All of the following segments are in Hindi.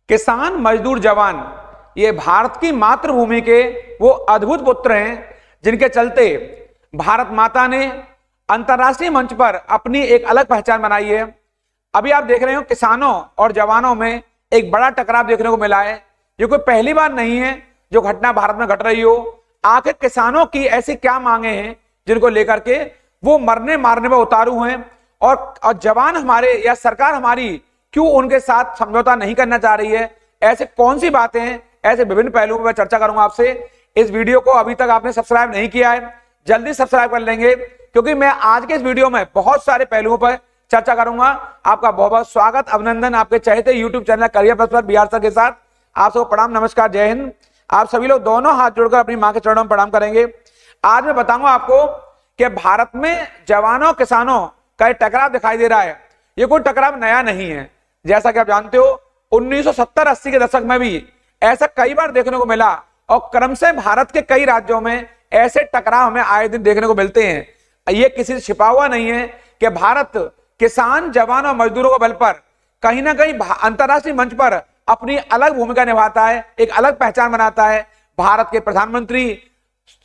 किसान मजदूर जवान ये भारत की मातृभूमि के वो अद्भुत पुत्र हैं जिनके चलते भारत माता ने अंतर्राष्ट्रीय मंच पर अपनी एक अलग पहचान बनाई है। अभी आप देख रहे हो किसानों और जवानों में एक बड़ा टकराव देखने को मिला है। ये कोई पहली बार नहीं है जो घटना भारत में घट रही हो। आखिर किसानों की ऐसी क्या मांगे हैं जिनको लेकर के वो मरने मारने में उतारू हैं और जवान हमारे या सरकार हमारी क्यों उनके साथ समझौता नहीं करना चाह रही है। ऐसे कौन सी बातें हैं, ऐसे विभिन्न पहलुओं पर चर्चा करूंगा आपसे। इस वीडियो को अभी तक आपने सब्सक्राइब नहीं किया है, जल्दी सब्सक्राइब कर लेंगे क्योंकि मैं आज के इस वीडियो में बहुत सारे पहलुओं पर चर्चा करूंगा। आपका बहुत बहुत स्वागत, अभिनंदन आपके चहेते यूट्यूब चैनल करियर प्लस पर बिहार सर के साथ। आप सबको प्रणाम, नमस्कार, जय हिंद। आप सभी लोग दोनों हाथ जोड़कर अपनी मां के चरणों में प्रणाम करेंगे। आज मैं बताऊंगा आपको कि भारत में जवानों किसानों का एक टकराव दिखाई दे रहा है। ये कोई टकराव नया नहीं है। जैसा कि आप जानते हो 1970-80 के दशक में भी ऐसा कई बार देखने को मिला और क्रम से भारत के कई राज्यों में ऐसे टकराव हमें आए दिन देखने को मिलते हैं। ये किसी से छिपा हुआ नहीं है कि भारत किसान जवान और मजदूरों के बल पर कहीं ना कहीं अंतरराष्ट्रीय मंच पर अपनी अलग भूमिका निभाता है, एक अलग पहचान बनाता है। भारत के प्रधानमंत्री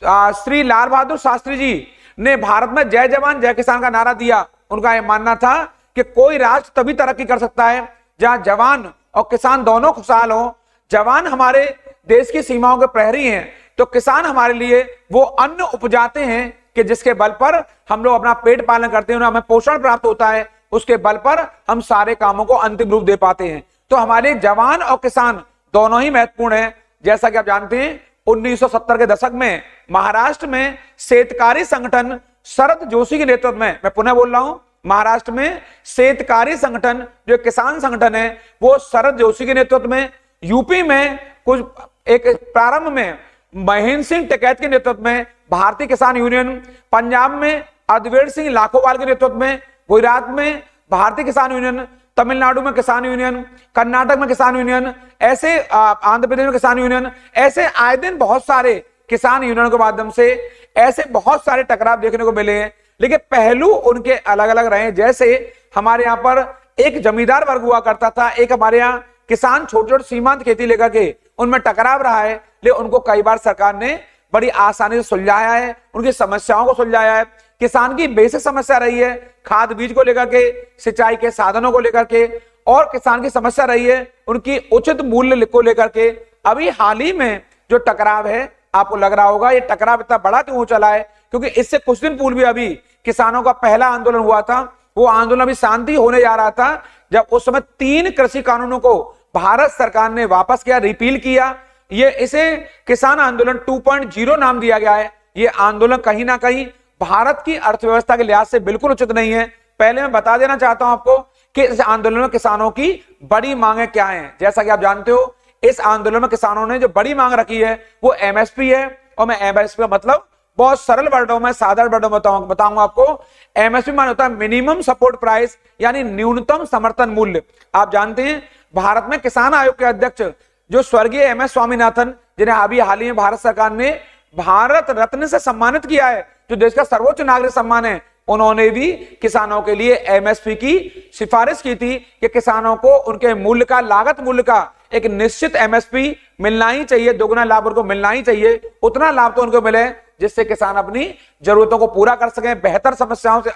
श्री लाल बहादुर शास्त्री जी ने भारत में जय जवान जय किसान का नारा दिया। उनका यह मानना था कि कोई राष्ट्र तभी तरक्की कर सकता है जहां जवान और किसान दोनों खुशहाल हो। जवान हमारे देश की सीमाओं के प्रहरी हैं तो किसान हमारे लिए वो अन्न उपजाते हैं कि जिसके बल पर हम लोग अपना पेट पालन करते हैं, हमें पोषण प्राप्त होता है, उसके बल पर हम सारे कामों को अंतिम रूप दे पाते हैं। तो हमारे जवान और किसान दोनों ही महत्वपूर्ण हैं। जैसा कि आप जानते हैं 1970 के दशक में महाराष्ट्र में शेतकारी संगठन शरद जोशी के नेतृत्व में, मैं पुनः बोल रहा हूं, महाराष्ट्र में शेतकारी संगठन जो किसान संगठन है वो शरद जोशी के नेतृत्व में, यूपी में कुछ एक प्रारंभ में महेंद्र सिंह टिकैत के नेतृत्व में भारतीय किसान यूनियन, पंजाब में अद्वैत सिंह लाखोवाल के नेतृत्व में, गुजरात में भारतीय किसान यूनियन, तमिलनाडु में किसान यूनियन, कर्नाटक में किसान यूनियन, ऐसे आंध्र प्रदेश में किसान यूनियन, ऐसे आए दिन बहुत सारे किसान यूनियन के माध्यम से ऐसे बहुत सारे टकराव देखने को मिले हैं। लेकिन पहलू उनके अलग अलग रहे। जैसे हमारे यहाँ पर एक जमींदार वर्ग हुआ करता था, एक हमारे यहाँ किसान छोटे छोटे सीमांत खेती लेकर के उनमें टकराव रहा है, लेकिन उनको कई बार सरकार ने बड़ी आसानी से सुलझाया है, उनकी समस्याओं को सुलझाया है। किसान की बेसिक समस्या रही है खाद बीज को लेकर के, सिंचाई के साधनों को लेकर के, और किसान की समस्या रही है उनकी उचित मूल्य को लेकर के। अभी हाल ही में जो टकराव है, आपको लग रहा होगा ये टकराव इतना बड़ा क्यों चला है, क्योंकि इससे कुछ दिन पूर्व भी अभी किसानों का पहला आंदोलन हुआ था। वो आंदोलन अभी शांति होने जा रहा था जब उस समय 3 कृषि कानूनों को भारत सरकार ने वापस किया, रिपील किया। इसे किसान आंदोलन 2.0 नाम दिया गया है। ये आंदोलन कहीं ना कहीं भारत की अर्थव्यवस्था के लिहाज से बिल्कुल उचित नहीं है। पहले मैं बता देना चाहता हूं आपको कि इस आंदोलन में किसानों की बड़ी मांगे क्या हैं। जैसा कि आप जानते हो इस आंदोलन में किसानों ने जो बड़ी मांग रखी है वो एमएसपी है। और मैं एमएसपी का मतलब बहुत सरल वर्डों में, साधारण वर्डों में बताऊंगा आपको। एमएसपी मान होता है मिनिमम सपोर्ट प्राइस, यानी न्यूनतम समर्थन मूल्य। आप जानते हैं भारत में किसान आयोग के अध्यक्ष जो स्वर्गीय एमएस स्वामीनाथन, जिन्हें अभी हाल ही में भारत सरकार ने भारत रत्न से सम्मानित किया है, जो देश का सर्वोच्च नागरिक सम्मान है, उन्होंने भी किसानों के लिए एमएसपी की सिफारिश की थी कि किसानों को उनके मूल्य का, लागत मूल्य का एक निश्चित एमएसपी मिलना ही चाहिए, दोगुना लाभ उनको मिलना ही चाहिए। उतना लाभ तो उनको मिले जिससे किसान अपनी जरूरतों को पूरा कर सकें, बेहतर समस्याओं से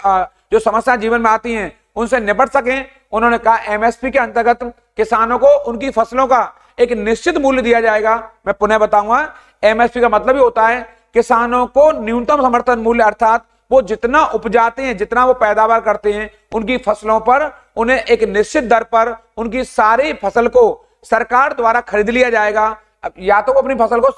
जो समस्याएं जीवन में आती हैं उनसे निपट सकें। उन्होंने कहा एमएसपी के अंतर्गत किसानों को उनकी फसलों का एक निश्चित मूल्य दिया जाएगा। मैं पुनः बताऊंगा, एमएसपी का मतलब ही होता है किसानों को न्यूनतम समर्थन मूल्य, अर्थात वो जितना उपजाते हैं, जितना वो पैदावार करते हैं उनकी फसलों पर उन्हें एक निश्चित दर पर उनकी सारी फसल को सरकार द्वारा खरीद लिया जाएगा। या तो वो अपनी फसल को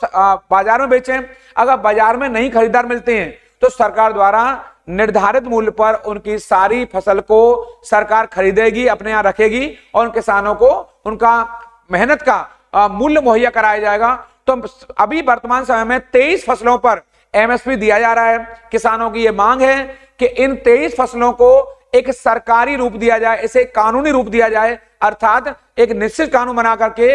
बाजार में बेचें, अगर बाजार में नहीं खरीदार मिलते हैं तो सरकार द्वारा निर्धारित मूल्य पर उनकी सारी फसल को सरकार खरीदेगी, अपने यहां रखेगी और उन किसानों को उनका मेहनत का मूल्य मुहैया कराया जाएगा। तो अभी वर्तमान समय में 23 फसलों पर एमएसपी दिया जा रहा है। किसानों की यह मांग है कि इन 23 फसलों को एक सरकारी रूप दिया जाए, इसे कानूनी रूप दिया जाए, अर्थात एक निश्चित कानून बना करके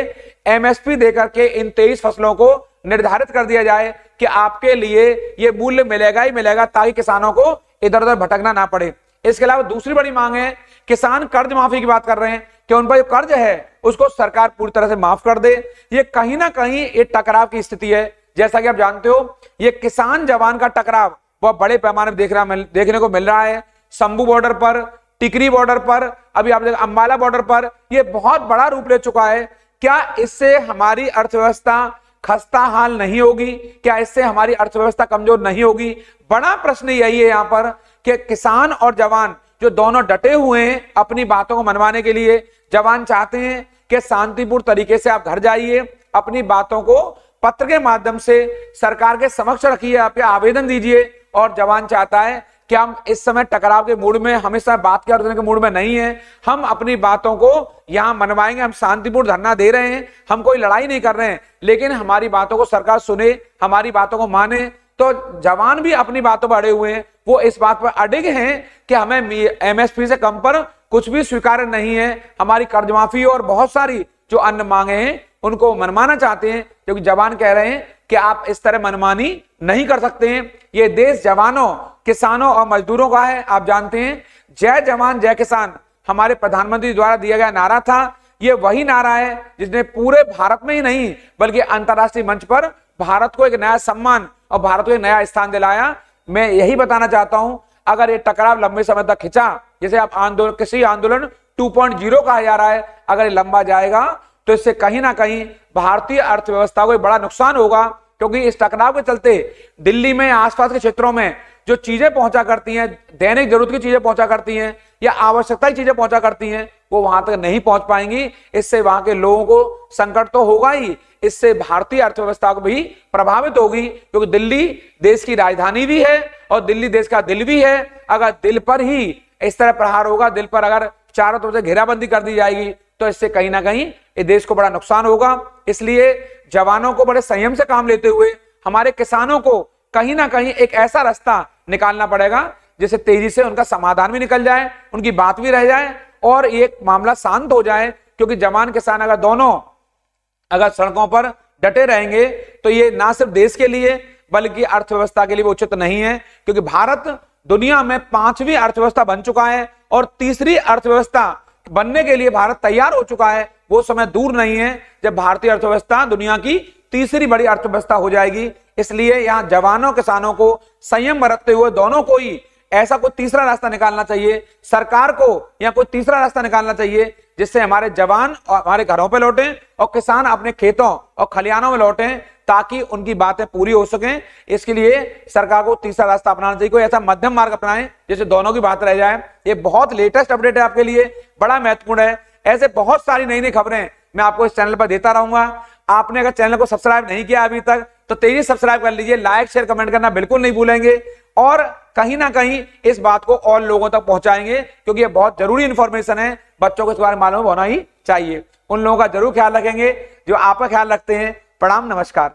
एमएसपी देकर के इन 23 फसलों को निर्धारित कर दिया जाए कि आपके लिए ये मूल्य मिलेगा ही मिलेगा, ताकि किसानों को इधर उधर भटकना ना पड़े। इसके अलावा दूसरी बड़ी मांग है, किसान कर्ज माफी की बात कर रहे हैं कि उन पर जो कर्ज है उसको सरकार पूरी तरह से माफ कर दे। ये कहीं ना कहीं एक टकराव की स्थिति है। जैसा कि आप जानते हो, ये किसान जवान का टकराव बहुत बड़े पैमाने पर देखने को मिल रहा है। शंभू बॉर्डर पर, टिकरी बॉर्डर पर, अभी आप देख अंबाला बॉर्डर पर ये बहुत बड़ा रूप ले चुका है। क्या इससे हमारी अर्थव्यवस्था खस्ता हाल नहीं होगी? क्या इससे हमारी अर्थव्यवस्था कमजोर नहीं होगी? बड़ा प्रश्न यही है यहाँ पर कि किसान और जवान जो दोनों डटे हुए हैं अपनी बातों को मनवाने के लिए। जवान चाहते हैं कि शांतिपूर्ण तरीके से आप घर जाइए, अपनी बातों को पत्र के माध्यम से सरकार के समक्ष रखिए, आप आवेदन दीजिए। और जवान चाहता है कि हम इस समय टकराव के मूड में, हमेशा बात करने के मूड में नहीं है, हम अपनी बातों को यहां मनवाएंगे। हम शांतिपूर्ण धरना दे रहे हैं, हम कोई लड़ाई नहीं कर रहे हैं, लेकिन हमारी बातों को सरकार सुने, हमारी बातों को माने। तो जवान भी अपनी बातों पर अड़े हुए हैं, वो इस बात पर अडिग हैं कि हमें एमएसपी से कम पर कुछ भी स्वीकार्य नहीं है। हमारी कर्ज माफी और बहुत सारी जो अन्य मांगे हैं उनको मनवाना चाहते हैं, क्योंकि जवान कह रहे हैं कि आप इस तरह मनमानी नहीं कर सकते हैं। ये देश जवानों, किसानों और मजदूरों का है। आप जानते हैं, जय जवान जय किसान हमारे प्रधानमंत्री द्वारा दिया गया नारा था। ये वही नारा है जिसने पूरे भारत में ही नहीं बल्कि अंतरराष्ट्रीय मंच पर भारत को एक नया सम्मान और भारत को एक नया स्थान दिलाया। मैं यही बताना चाहता हूं, अगर ये टकराव लंबे समय तक खिंचा, जैसे आप आंदोलन, किसी आंदोलन 2.0 कहा जा रहा है, अगर ये लंबा जाएगा तो इससे कहीं ना कहीं भारतीय अर्थव्यवस्था को बड़ा नुकसान होगा। क्योंकि इस टकराव के चलते दिल्ली में, आसपास के क्षेत्रों में जो चीजें पहुंचा करती हैं, दैनिक जरूरत की चीजें पहुंचा करती हैं या आवश्यकता की चीजें पहुंचा करती हैं, वो वहां तक नहीं पहुंच पाएंगी। इससे वहां के लोगों को संकट तो होगा ही, इससे भारतीय अर्थव्यवस्था को भी प्रभावित होगी। क्योंकि दिल्ली देश की राजधानी भी है और दिल्ली देश का दिल भी है। अगर दिल पर ही इस तरह प्रहार होगा, दिल पर अगर चारों तरफ से घेराबंदी कर दी जाएगी, तो इससे कहीं ना कहीं ये देश को बड़ा नुकसान होगा। इसलिए जवानों को बड़े संयम से काम लेते हुए हमारे किसानों को कहीं ना कहीं एक ऐसा रास्ता निकालना पड़ेगा जिससे तेजी से उनका समाधान भी निकल जाए, उनकी बात भी रह जाए और एक मामला शांत हो जाए। क्योंकि जवान किसान अगर दोनों अगर सड़कों पर डटे रहेंगे तो ये ना सिर्फ देश के लिए बल्कि अर्थव्यवस्था के लिए उचित नहीं है। क्योंकि भारत दुनिया में 5वीं अर्थव्यवस्था बन चुका है और तीसरी अर्थव्यवस्था बनने के लिए भारत तैयार हो चुका है। वो समय दूर नहीं है जब भारतीय अर्थव्यवस्था दुनिया की तीसरी बड़ी अर्थव्यवस्था हो जाएगी। इसलिए यहां जवानों किसानों को संयम बरतते हुए दोनों को ही ऐसा कोई तीसरा रास्ता निकालना चाहिए, सरकार को या कोई तीसरा रास्ता निकालना चाहिए जिससे हमारे जवान हमारे घरों पे लौटें और किसान अपने खेतों और खलिहानों में लौटें, ताकि उनकी बातें पूरी हो सकें। इसके लिए सरकार को तीसरा रास्ता अपनाना चाहिए, कोई ऐसा मध्यम मार्ग अपनाएं जिससे दोनों की बात रह जाए। ये बहुत लेटेस्ट अपडेट है आपके लिए, बड़ा महत्वपूर्ण है। ऐसे बहुत सारी नई नई खबरें मैं आपको इस चैनल पर देता रहूंगा। आपने अगर चैनल को सब्सक्राइब नहीं किया अभी तक तो तेजी सब्सक्राइब कर लीजिए, लाइक शेयर कमेंट करना बिल्कुल नहीं भूलेंगे और कहीं ना कहीं इस बात को और लोगों तक पहुंचाएंगे, क्योंकि ये बहुत जरूरी इंफॉर्मेशन है। बच्चों को इस बारे में मालूम होना ही चाहिए। उन लोगों का जरूर ख्याल रखेंगे जो आपका ख्याल रखते हैं। प्रणाम, नमस्कार।